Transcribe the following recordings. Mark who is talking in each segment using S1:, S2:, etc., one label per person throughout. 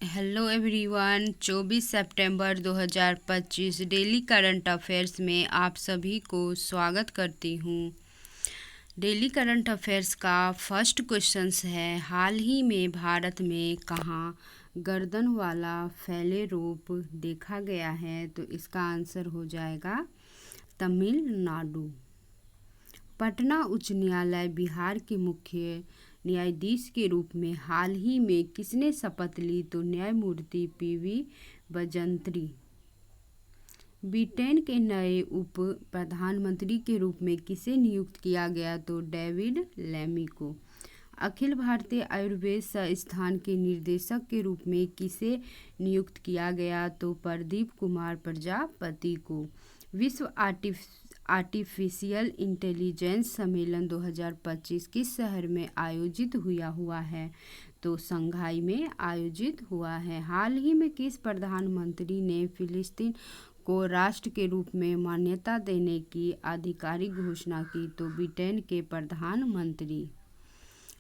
S1: Hello everyone, 24 सितंबर 2025 daily current affairs में आप सभी को स्वागत करती हूँ। डेली करंट अफेयर्स का फर्स्ट क्वेश्चंस है, हाल ही में भारत में कहाँ गर्दन वाला फैले रोग देखा गया है? तो इसका आंसर हो जाएगा तमिलनाडु। पटना उच्च न्यायालय बिहार के मुख्य न्यायाधीश के रूप में हाल ही में किसने शपथ ली? तो न्यायमूर्ति पीवी बजंत्री। ब्रिटेन के नए उप प्रधानमंत्री के रूप में किसे नियुक्त किया गया? तो डेविड लेमी को। अखिल भारतीय आयुर्वेद संस्थान के निदेशक के रूप में किसे नियुक्त किया गया? तो प्रदीप कुमार प्रजापति को। विश्व आर्टिफिशियल इंटेलिजेंस सम्मेलन 2025 किस शहर में आयोजित हुआ है? तो शंघाई में आयोजित हुआ है। हाल ही में किस प्रधानमंत्री ने फिलिस्तीन को राष्ट्र के रूप में मान्यता देने की आधिकारिक घोषणा की? तो ब्रिटेन के प्रधानमंत्री।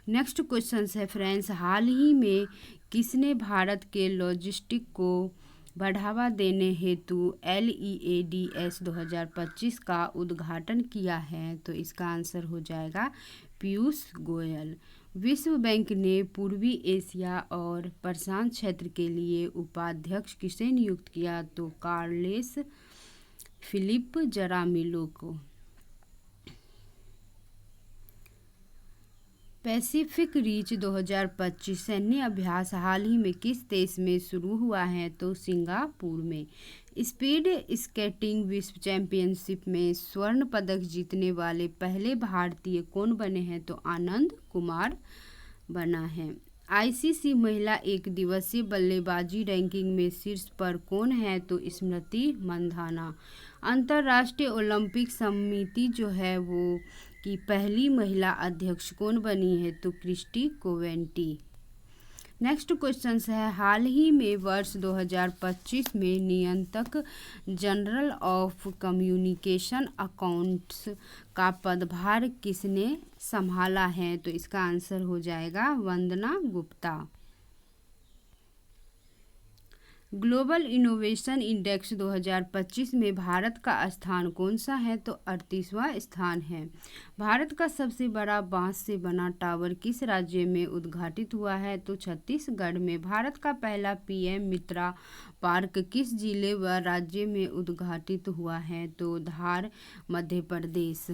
S1: नेक्स्ट क्वेश्चन है फ्रेंड्स, हाल ही में किसने भारत के लॉजिस्टिक को बढ़ावा देने हेतु LEADS 2025 का उद्घाटन किया है? तो इसका आंसर हो जाएगा पीयूष गोयल। विश्व बैंक ने पूर्वी एशिया और प्रशांत क्षेत्र के लिए उपाध्यक्ष किसे नियुक्त किया? तो कार्लेस फिलिप जरामिलो को। पैसिफिक रिच 2025 सैन्य अभ्यास हाल ही में किस देश में शुरू हुआ है? तो सिंगापुर में। स्पीड स्केटिंग विश्व चैंपियनशिप में स्वर्ण पदक जीतने वाले पहले भारतीय कौन बने हैं? तो आनंद कुमार बना है। ICC महिला एक दिवसीय बल्लेबाजी रैंकिंग में शीर्ष पर कौन है? तो स्मृति मंधाना। अंतर्राष्ट्रीय ओलंपिक समिति जो है वो की पहली महिला अध्यक्ष कौन बनी है? तो क्रिस्टी कोवेंटी। नेक्स्ट क्वेश्चन है, हाल ही में वर्ष 2025 में नियंत्रक जनरल ऑफ कम्युनिकेशन अकाउंट्स का पदभार किसने संभाला है? तो इसका आंसर हो जाएगा वंदना गुप्ता। ग्लोबल इनोवेशन इंडेक्स 2025 में भारत का स्थान कौन सा है? तो 38वां स्थान है। भारत का सबसे बड़ा बांस से बना टावर किस राज्य में उद्घाटित हुआ है? तो छत्तीसगढ़ में। भारत का पहला PM मित्रा पार्क किस जिले व राज्य में उद्घाटित हुआ है? तो धार, मध्य प्रदेश।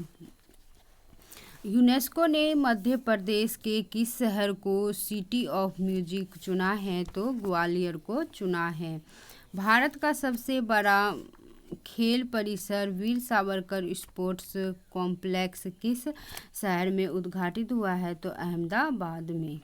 S1: यूनेस्को ने मध्य प्रदेश के किस शहर को सिटी ऑफ म्यूजिक चुना है? तो ग्वालियर को चुना है। भारत का सबसे बड़ा खेल परिसर वीर सावरकर स्पोर्ट्स कॉम्प्लेक्स किस शहर में उद्घाटित हुआ है? तो अहमदाबाद में।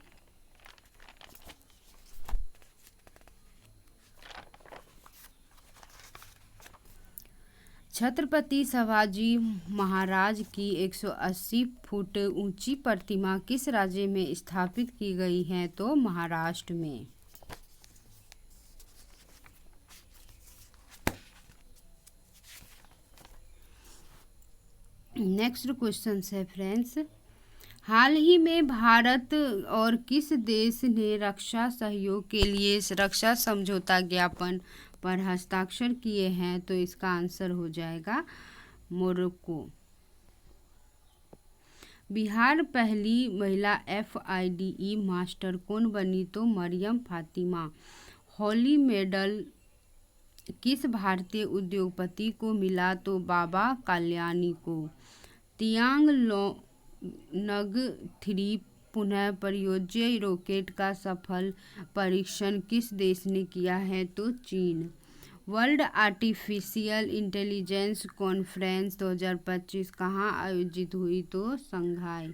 S1: छत्रपति शिवाजी महाराज की 180 फुट ऊंची प्रतिमा किस राज्य में स्थापित की गई है? तो महाराष्ट्र में। नेक्स्ट क्वेश्चन है फ्रेंड्स, हाल ही में भारत और किस देश ने रक्षा सहयोग के लिए रक्षा समझौता ज्ञापन पर हस्ताक्षर किए हैं? तो इसका आंसर हो जाएगा मोरक्को। बिहार पहली महिला FIDE मास्टर कौन बनी? तो मरियम फातिमा। हॉली मेडल किस भारतीय उद्योगपति को मिला? तो बाबा कल्याणी को। तियांग नग 3 पुनः प्रयोज्य रॉकेट का सफल परीक्षण किस देश ने किया है? तो चीन। वर्ल्ड आर्टिफिशियल इंटेलिजेंस कॉन्फ्रेंस 2025 कहाँ आयोजित हुई? तो शंघाई।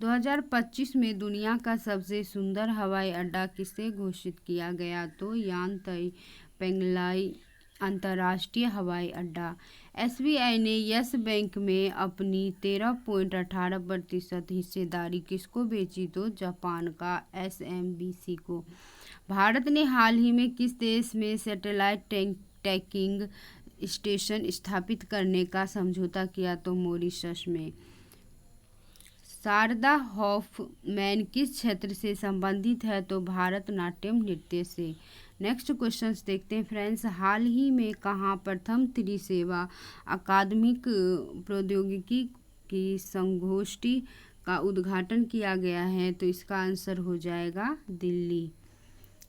S1: 2025 में दुनिया का सबसे सुंदर हवाई अड्डा किसे घोषित किया गया? तो यांताई पेंगलाई अंतर्राष्ट्रीय हवाई अड्डा। SBI ने यस बैंक में अपनी 13.18% हिस्सेदारी किसको बेची? तो जापान का SMBC को। भारत ने हाल ही में किस देश में सैटेलाइट ट्रैकिंग स्टेशन स्थापित करने का समझौता किया? तो मॉरिशस में। शारदा हॉफमैन किस क्षेत्र से संबंधित है? तो भारतनाट्यम नृत्य से। नेक्स्ट क्वेश्चंस देखते हैं फ्रेंड्स। हाल ही में कहाँ प्रथम त्रिसेवा अकादमिक प्रौद्योगिकी की संगोष्ठी का उद्घाटन किया गया है? तो इसका आंसर हो जाएगा दिल्ली।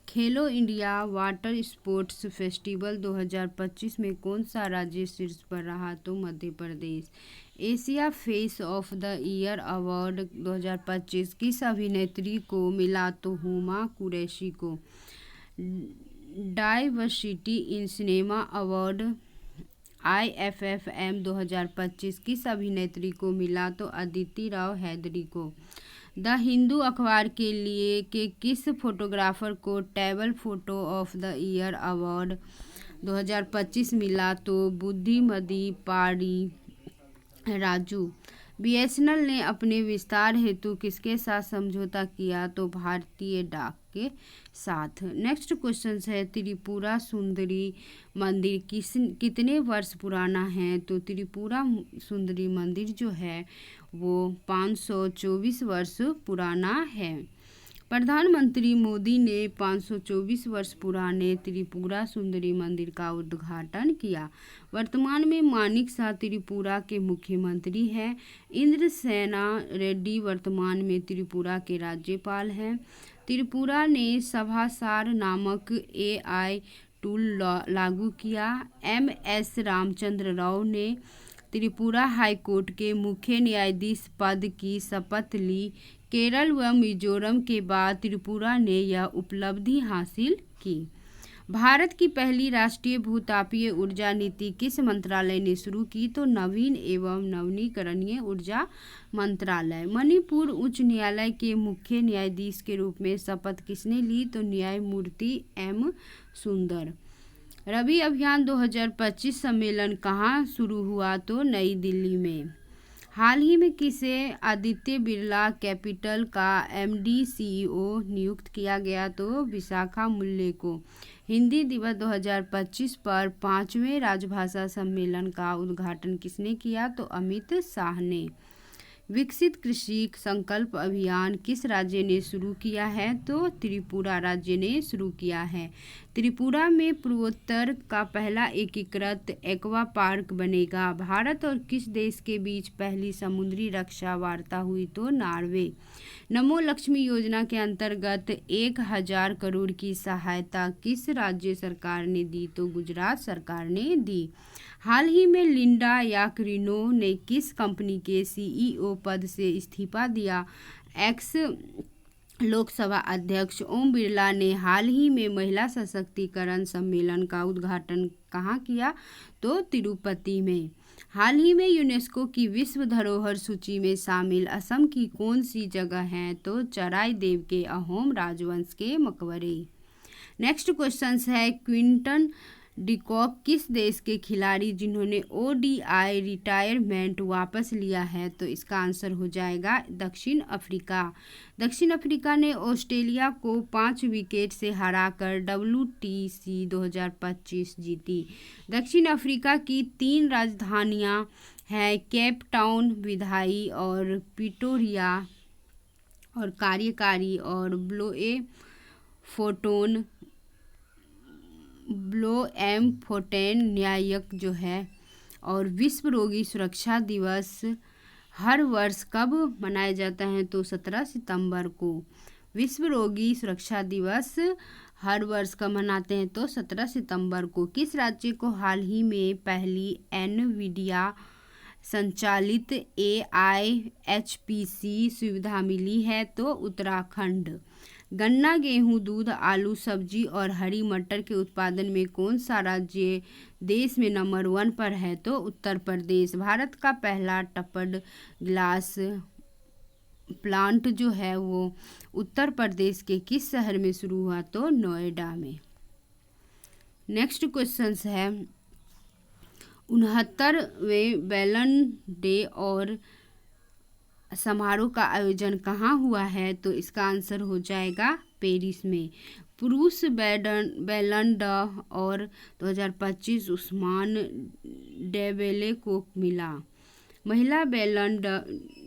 S1: खेलो इंडिया वाटर स्पोर्ट्स फेस्टिवल 2025 में कौन सा राज्य शीर्ष पर रहा? तो Madhya Pradesh. Asia face of the year award 2025 किस अभिनेत्री को मिला? तो हुमा कुरैशी को। Diversity in cinema award IFFM 2025 किस अभिनेत्री को मिला? तो अदिति राव हैदरी को। द हिंदू अखबार के लिए के किस फोटोग्राफर को travel photo of the year award 2025 मिला? तो बुद्धिमती पारी राजू। BSNL ने अपने विस्तार हेतु किसके साथ समझौता किया? तो भारतीय डाक के साथ। नेक्स्ट क्वेश्चन है त्रिपुरा सुंदरी मंदिर कितने वर्ष पुराना है? तो त्रिपुरा सुंदरी मंदिर जो है वो 524 वर्ष पुराना है। प्रधानमंत्री मोदी ने 524 वर्ष पुराने त्रिपुरा सुंदरी मंदिर का उद्घाटन किया। वर्तमान में मानिक शाह त्रिपुरा के मुख्यमंत्री हैं। इंद्रसेना रेड्डी वर्तमान में त्रिपुरा के राज्यपाल हैं। त्रिपुरा ने सभासार नामक AI टूल लागू किया। MS रामचंद्र राव ने त्रिपुरा हाईकोर्ट के मुख्य न्यायाधीश पद की शपथ ली। केरल व मिजोरम के बाद त्रिपुरा ने यह उपलब्धि हासिल की। भारत की पहली राष्ट्रीय भूतापीय ऊर्जा नीति किस मंत्रालय ने शुरू की? तो नवीन एवं नवीकरणीय ऊर्जा मंत्रालय। मणिपुर उच्च न्यायालय के मुख्य न्यायाधीश के रूप में शपथ किसने ली? तो न्यायमूर्ति M सुंदर। रबी अभियान 2025 सम्मेलन कहाँ शुरू हुआ? तो नई दिल्ली में। हाल ही में किसे आदित्य बिरला कैपिटल का MD CEO नियुक्त किया गया? तो विशाखा मूल्य को। हिंदी दिवस 2025 पर 5वें राजभाषा सम्मेलन का उद्घाटन किसने किया? तो अमित शाह ने। विकसित कृषि संकल्प अभियान किस राज्य ने शुरू किया है? तो त्रिपुरा राज्य ने शुरू किया है। त्रिपुरा में पूर्वोत्तर का पहला एकीकृत एक्वा पार्क बनेगा। भारत और किस देश के बीच पहली समुद्री रक्षा वार्ता हुई? तो नॉर्वे। नमो लक्ष्मी योजना के अंतर्गत 1000 करोड़ की सहायता किस राज्य सरकार ने दी? तो गुजरात सरकार ने दी। हाल ही में लिंडा याकरिनो ने किस कंपनी के CEO पद से इस्तीफा दिया? एक्स लोकसभा अध्यक्ष ओम बिरला ने हाल ही में महिला सशक्तिकरण सम्मेलन का उद्घाटन कहाँ किया? तो तिरुपति में। हाल ही में यूनेस्को की विश्व धरोहर सूची में शामिल असम की कौन सी जगह है? तो चराई देव के अहोम राजवंश के मकबरे। नेक्स्ट क्वेश्चन है क्विंटन डिकॉक किस देश के खिलाड़ी जिन्होंने ODI रिटायरमेंट वापस लिया है? तो इसका आंसर हो जाएगा दक्षिण अफ्रीका। दक्षिण अफ्रीका ने ऑस्ट्रेलिया को 5 विकेट से हराकर WTC 2025 जीती। दक्षिण अफ्रीका की 3 राजधानियां हैं केप टाउन, विधायी और प्रिटोरिया और कार्यकारी और ब्लोएमफोटेन न्यायिक जो है। और विश्व रोगी सुरक्षा दिवस हर वर्ष कब मनाया जाता है? तो 17 सितंबर को। विश्व रोगी सुरक्षा दिवस हर वर्ष कब मनाते हैं? तो 17 सितंबर को। किस राज्य को हाल ही में पहली NVIDIA संचालित AI HPC सुविधा मिली है? तो उत्तराखंड। गन्ना, गेहूं, दूध, आलू, सब्जी और हरी मटर के उत्पादन में कौन सा राज्य देश में नंबर 1 पर है? तो उत्तर प्रदेश। भारत का पहला टप्पड ग्लास प्लांट जो है वो उत्तर प्रदेश के किस शहर में शुरू हुआ? तो नोएडा में। नेक्स्ट क्वेश्चन है 69वें बैलन डे और समारोह का आयोजन कहाँ हुआ है? तो इसका आंसर हो जाएगा पेरिस में। पुरुष बैलन और 2025 उस्मान डेम्बेले को मिला। महिला बैलन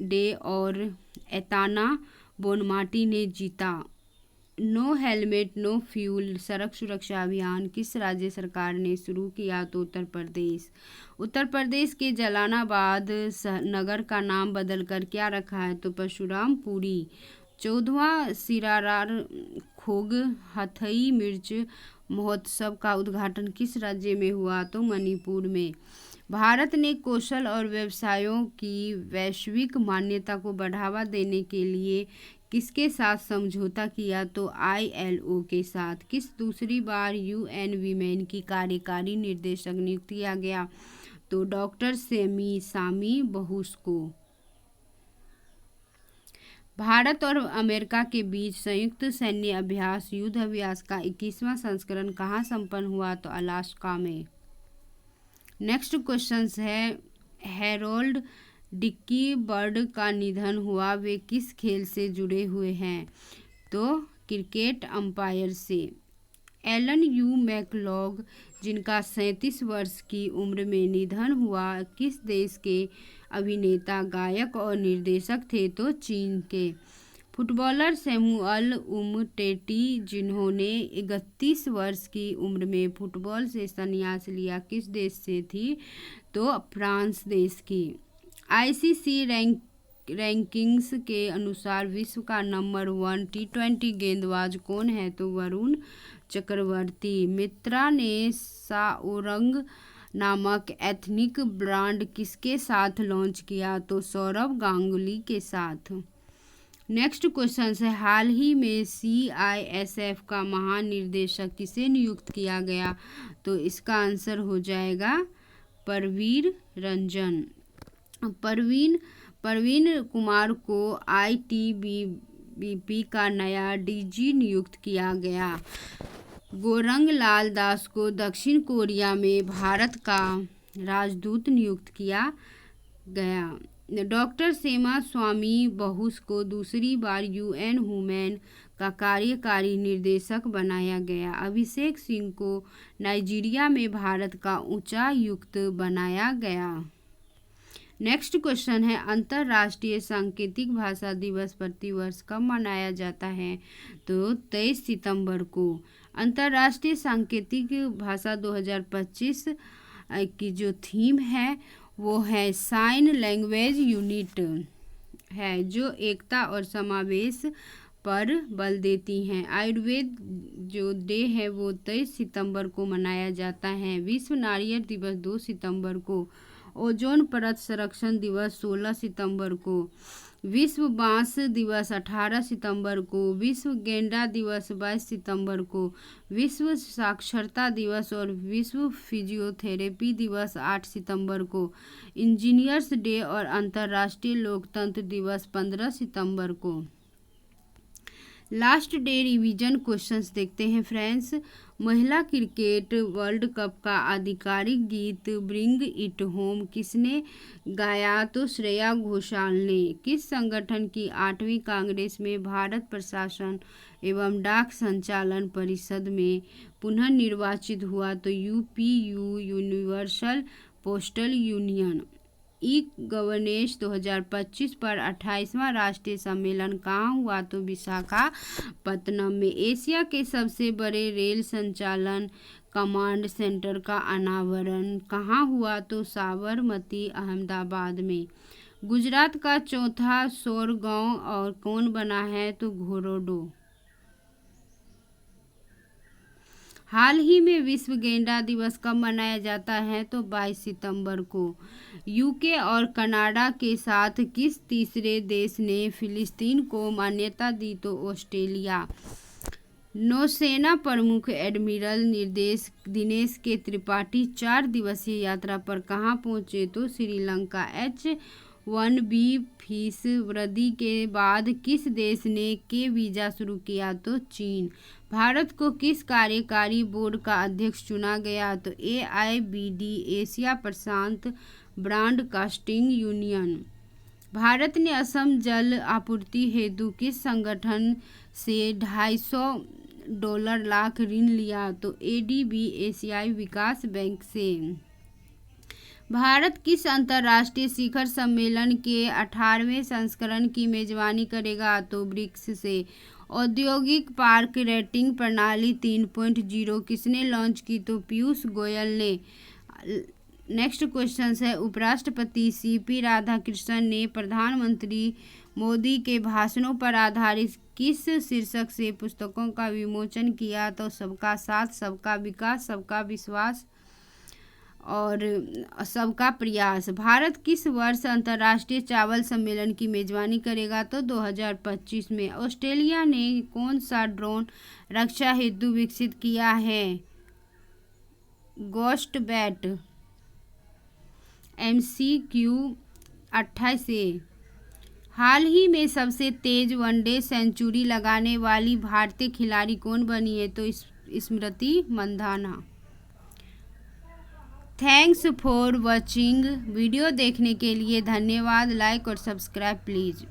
S1: डे और एताना बोनमाटी ने जीता। नो हेलमेट नो फ्यूल सड़क सुरक्षा अभियान किस राज्य सरकार ने शुरू किया? तो उत्तर प्रदेश। उत्तर प्रदेश के जलालाबाद नगर का नाम बदलकर क्या रखा है? तो परशुरामपुरी। 14वां सिरारार खोग हथई मिर्च महोत्सव का उद्घाटन किस राज्य में हुआ? तो मणिपुर में। भारत ने कौशल और व्यवसायों की वैश्विक मान्यता को बढ़ावा देने के लिए किसके साथ समझौता किया? तो ILO के साथ। किस दूसरी बार UN वीमेन की कार्यकारी निर्देशक नियुक्त किया गया? तो डॉक्टर सामी बहुस को। भारत और अमेरिका के बीच संयुक्त सैन्य अभ्यास युद्ध अभ्यास का 21वां संस्करण कहाँ संपन्न हुआ? तो अलास्का में। नेक्स्ट क्वेश्चन है, हैरोल्ड डिक्की बर्ड का निधन हुआ, वे किस खेल से जुड़े हुए हैं? तो क्रिकेट अंपायर से। एलन यू मैकलॉग जिनका 37 वर्ष की उम्र में निधन हुआ, किस देश के अभिनेता गायक और निर्देशक थे? तो चीन के। फुटबॉलर सैमुअल उमटेटी जिन्होंने 31 वर्ष की उम्र में फुटबॉल से संन्यास लिया, किस देश से थी? तो फ्रांस देश की। ICC रैंकिंग्स के अनुसार विश्व का नंबर 1 T20 गेंदबाज कौन है? तो वरुण चक्रवर्ती। मित्रा ने साओरंग नामक एथनिक ब्रांड किसके साथ लॉन्च किया? तो सौरव गांगुली के साथ। नेक्स्ट क्वेश्चन है, हाल ही में CISF का महानिर्देशक किसे नियुक्त किया गया? तो इसका आंसर हो जाएगा परवीर रंजन। परवीन कुमार को ITBP का नया DG नियुक्त किया गया। गोरंग लाल दास को दक्षिण कोरिया में भारत का राजदूत नियुक्त किया गया। डॉक्टर सेमा स्वामी बहुस को दूसरी बार UN वुमेन का कार्यकारी निर्देशक बनाया गया। अभिषेक सिंह को नाइजीरिया में भारत का उच्चायुक्त बनाया गया। नेक्स्ट क्वेश्चन है, अंतर्राष्ट्रीय सांकेतिक भाषा दिवस प्रतिवर्ष कब मनाया जाता है? तो 23 सितंबर को। अंतर्राष्ट्रीय सांकेतिक भाषा 2025 की जो थीम है वो है साइन लैंग्वेज यूनिट है, जो एकता और समावेश पर बल देती हैं। आयुर्वेद जो डे है वो 23 सितंबर को मनाया जाता है। विश्व नारियल दिवस 2 सितंबर को। ओजोन परत संरक्षण दिवस 16 सितंबर को। विश्व बांस दिवस 18 सितंबर को। विश्व गेंडा दिवस 22 सितंबर को। विश्व साक्षरता दिवस और विश्व फिजियोथेरेपी दिवस 8 सितंबर को। इंजीनियर्स डे और अंतर्राष्ट्रीय लोकतंत्र दिवस 15 सितंबर को। लास्ट डे रिवीजन क्वेश्चंस देखते हैं फ्रेंड्स। महिला क्रिकेट वर्ल्ड कप का आधिकारिक गीत ब्रिंग इट होम किसने गाया? तो श्रेया घोषाल ने। किस संगठन की 8वीं कांग्रेस में भारत प्रशासन एवं डाक संचालन परिषद में पुनः निर्वाचित हुआ? तो UPU universal postal union. Governance 2025 पर 28वां राष्ट्रीय सम्मेलन कहाँ हुआ? तो विशाखापत्तनम में। एशिया के सबसे बड़े रेल संचालन कमांड सेंटर का अनावरण कहाँ हुआ? तो साबरमती अहमदाबाद में। गुजरात का चौथा सौर गांव और कौन बना है? तो घोरडो। हाल ही में विश्व गेंडा दिवस कब मनाया जाता है? तो 22 सितंबर को। UK और कनाडा के साथ किस तीसरे देश ने फिलिस्तीन को मान्यता दी? तो ऑस्ट्रेलिया। नौसेना प्रमुख एडमिरल दिनेश के त्रिपाठी 4 दिवसीय यात्रा पर कहाँ पहुँचे? तो श्रीलंका। H1B फीस वृद्धि के बाद किस देश ने के वीज़ा शुरू किया? तो चीन। भारत को किस कार्यकारी बोर्ड का अध्यक्ष चुना गया? तो AIBD एशिया प्रशांत ब्रॉडकास्टिंग यूनियन। भारत ने असम जल आपूर्ति हेतु किस संगठन से $250 लाख ऋण लिया? तो ADB एशियाई विकास बैंक से। भारत किस अंतर्राष्ट्रीय शिखर सम्मेलन के 18वें संस्करण की मेजबानी करेगा? तो ब्रिक्स से। औद्योगिक पार्क रेटिंग प्रणाली 3.0 किसने लॉन्च की? तो पीयूष गोयल ने। नेक्स्ट क्वेश्चन है, उपराष्ट्रपति सीपी राधाकृष्णन ने प्रधानमंत्री मोदी के भाषणों पर आधारित किस शीर्षक से पुस्तकों का विमोचन किया? तो सबका साथ, सबका विकास, सबका विश्वास और सबका प्रयास। भारत किस वर्ष अंतर्राष्ट्रीय चावल सम्मेलन की मेजबानी करेगा? तो 2025 में। ऑस्ट्रेलिया ने कौन सा ड्रोन रक्षा हेतु विकसित किया है? Ghost bat. MCQ 28 हाल ही में सबसे तेज वनडे सेंचुरी लगाने वाली भारतीय खिलाड़ी कौन बनी है? तो Smriti Mandhana. Thanks for watching. Video देखने के लिए धन्यवाद। लाइक और सब्सक्राइब प्लीज़।